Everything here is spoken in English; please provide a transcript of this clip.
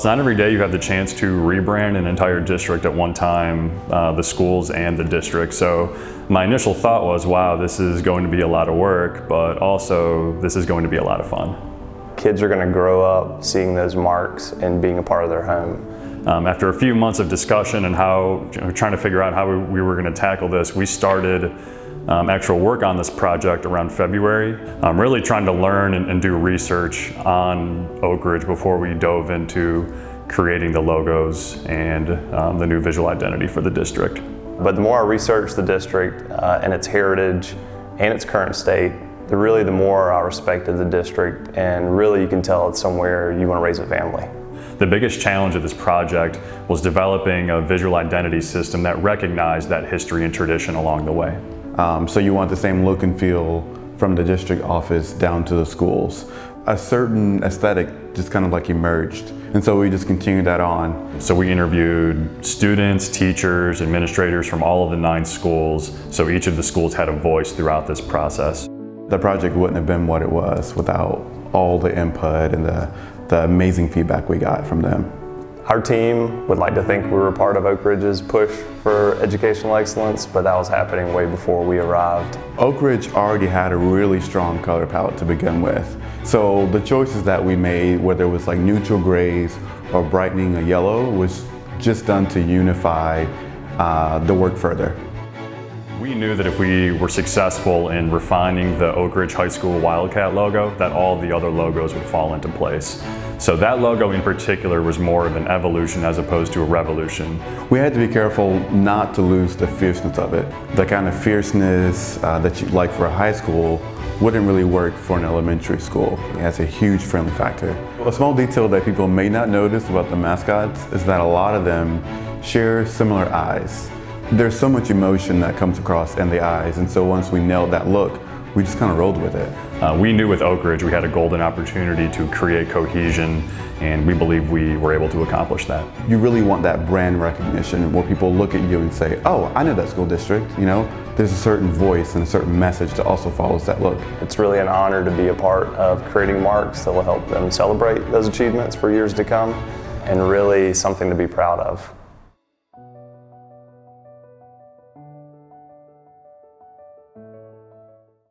So not every day you have the chance to rebrand an entire district at one time, the schools and the district. So my initial thought was, wow, this is going to be a lot of work, but also this is going to be a lot of fun. Kids are going to grow up seeing those marks and being a part of their home. After a few months of discussion and trying to figure out how we were going to tackle this, we started actual work on this project around February. Really trying to learn and do research on Oak Ridge before we dove into creating the logos and the new visual identity for the district. But the more I research the district and its heritage and its current state, the more I respected the district, and really you can tell it's somewhere you want to raise a family. The biggest challenge of this project was developing a visual identity system that recognized that history and tradition along the way. So you want the same look and feel from the district office down to the schools. A certain aesthetic just kind of like emerged, and so we just continued that on. So we interviewed students, teachers, administrators from all of the 9 schools, so each of the schools had a voice throughout this process. The project wouldn't have been what it was without all the input and the amazing feedback we got from them. Our team would like to think we were part of Oak Ridge's push for educational excellence, but that was happening way before we arrived. Oak Ridge already had a really strong color palette to begin with. So the choices that we made, whether it was like neutral grays or brightening a yellow, was just done to unify the work further. We knew that if we were successful in refining the Oak Ridge High School Wildcat logo, that all the other logos would fall into place. So that logo in particular was more of an evolution as opposed to a revolution. We had to be careful not to lose the fierceness of it. The kind of fierceness that you'd like for a high school wouldn't really work for an elementary school. That's a huge friendly factor. A small detail that people may not notice about the mascots is that a lot of them share similar eyes. There's so much emotion that comes across in the eyes, and so once we nailed that look, we just kind of rolled with it. We knew with Oak Ridge we had a golden opportunity to create cohesion, and we believe we were able to accomplish that. You really want that brand recognition where people look at you and say, oh, I know that school district, you know? There's a certain voice and a certain message that also follows that look. It's really an honor to be a part of creating marks that will help them celebrate those achievements for years to come, and really something to be proud of.